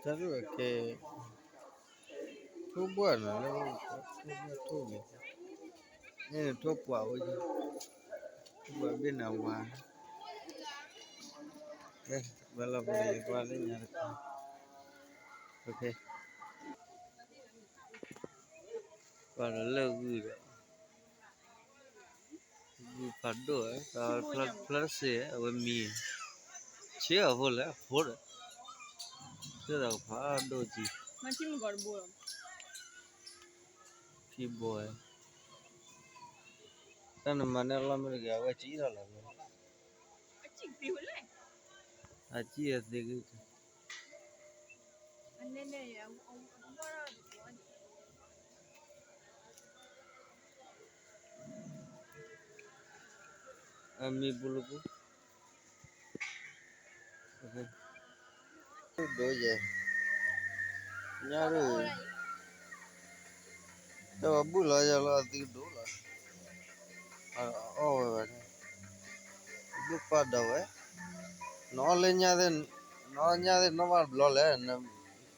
Taruh ke tu buat lah, tu ni. Ni tu buat aja. Buat bina wah. Bala boleh kuala nyari. Okay. Kuala lagi dah. Padu kalau plus awak mi. Cia boleh, boleh. Cia padu je. Macam gorbo. Boy. Kan mana Allah mereka awak cia lah. Acik piulai. Aci ada gitu. Anne ya, orang tu. Ami bulu bu. Okay. Dua je. Nyaru. Tahu bulu aja lah tiga dolar. Oh, betul. Lupa dah weh. Nolnya nomor blole.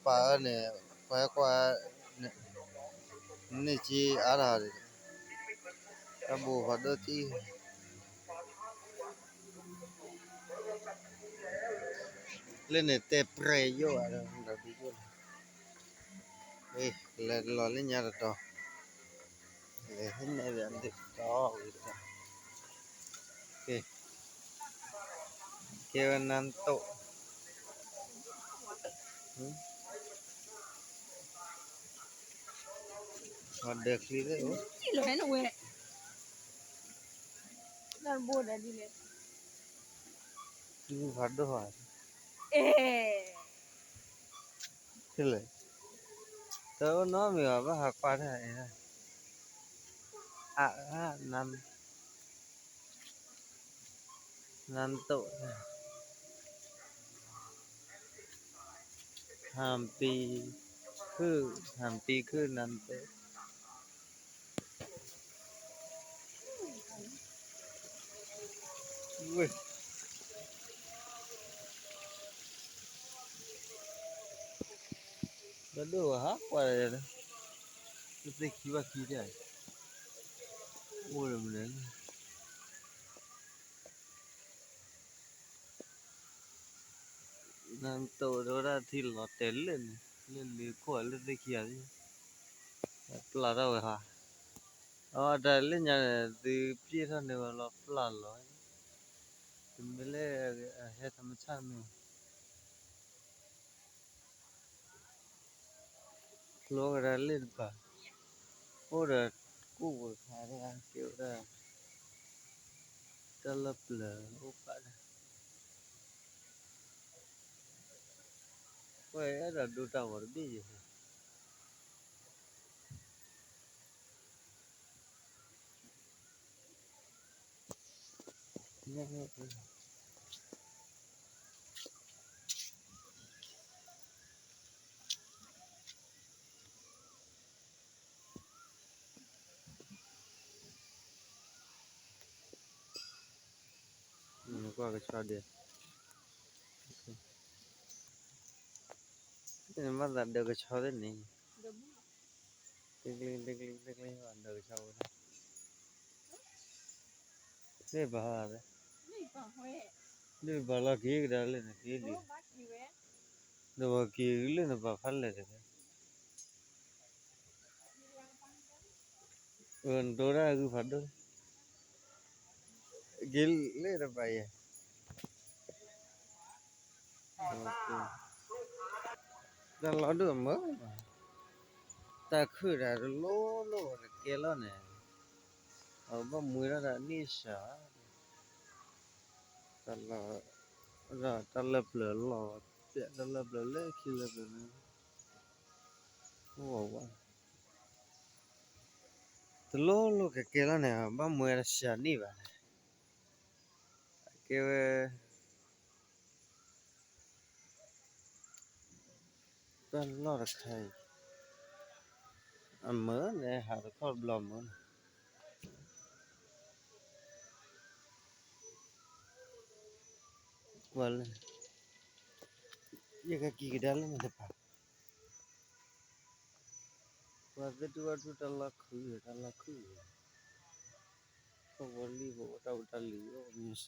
Pa ne, pa ni ci arah ni. Kamu pada ci. Lene te preyo ada ndak dulu. Lole nyara to. Henne be ande to gitu. Oke. Kewenanto. Ada clear oh. Kilo kan we. Dar boda dile. Tu hado ha. Kile. Tahu no mi apa hak pada ya. Nanto. Hampi ke nanto. Wih. Aduh, apa ya? Kita kiwa kiri. Boleh boleh. Nanto orang thil hotel lên kuat lên kiri. Pelara wah. Ada lên nhà di pihak ni wala pelalo. Mele he macam ni. Keluar lên pa. Orang ku ada kira telap le upat. Wah ada dua tower bi. Ini gua kecil dia. Ini mana ada kecil ni? Tingling ada kecil. Ini bahar. Ini bala kiri dah le ni kiri. Dua kiri le ni bahar le ni. Dora aku padu. Gil le ni bayar. Okay. Dah lalu amma. Tak kira lo kelo ni. Apa mula dah nisha. Talap le lo. Tiada talap le kilo le. Wow. Lo ke kelo ni. Apa mula shani ba. Kewe. Dah lo rakai. Amma ni harus kau belum. Well, ये का की डाले ना दपा वादे टल्ला खु तो वली वो उटा लियो मिस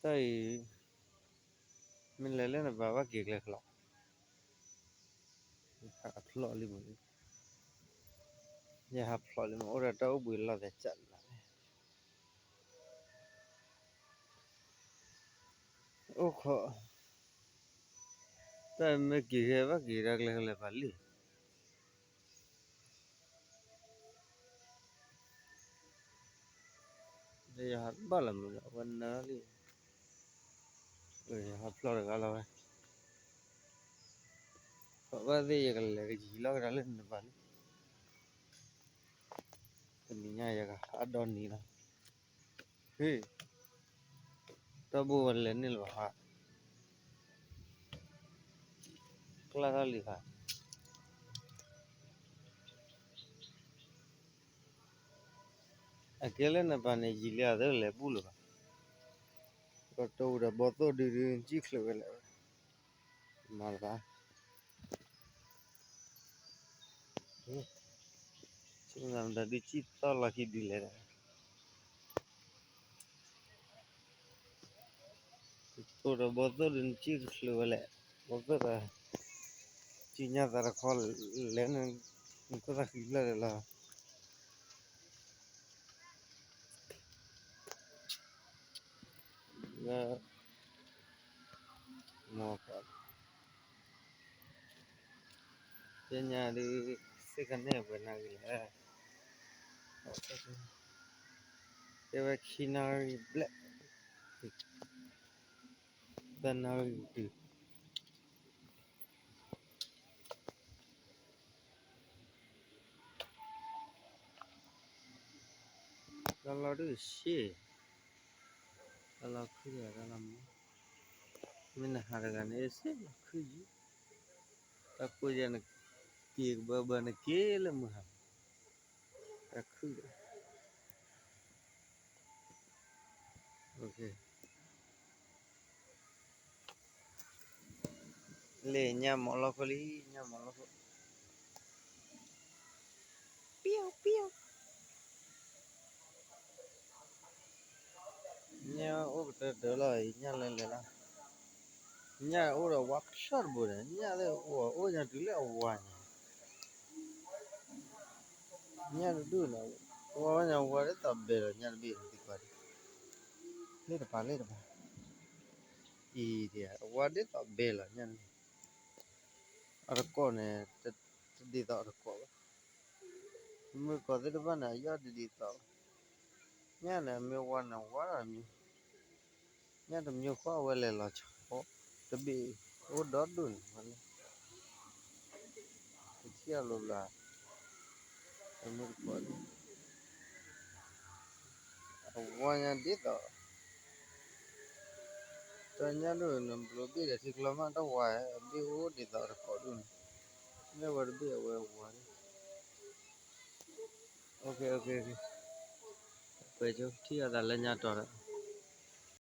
ताई mình lấy là vào bác kiệt là lọ hạt lọ đi một nhà hạt lọ đi một ra đâu bự là để chặn ô khó tại mấy kỳ cái bác kỳ ra là phải đi đây hạt bao là mình vẫn đi rồi hạt lọ đượcalo và đây cái gì lo ra lên là phải cái nhà cái hạt đòn đi nào hey tao bố lên đi là hạt clara liha अकेले न पाने जिले आदर ले बुलो तो उड़ा बोतो dearie चीख ले मारदा सुनाम दादी चित्ता लकी दिले तो उड़ा बोतो डिरी चीख ले बोतो रा चिन्या तारा खोल लेने उनको रा खिला ला ना मौका चिन्या दी सेकंड बना गया ये वे खिनारी black बनारी kalau tu sih kalau kerja dalam mana harga ni sih kerja aku jangan kiri beban kiri mah aku okay le nyamolo kali nyamolo piu piu nya udah delai nya le la nya udah workshop boleh nya le nya dulu awalnya nya dulu awalnya awal tak bela nya lebih nanti pada le depan iya awal tak bela nya ada kau ne di tak ada kau mereka tu depan aja di tak nya ne mewana wara nya tu kau awal le lah tapi udah dulu mana kia lola mereka awalnya di tak tanya dulu belum bila sih kalau mana wah di di tak ada kau dulu ini baru dia awal okay okay okay bây giờ thì là lên nhà trọ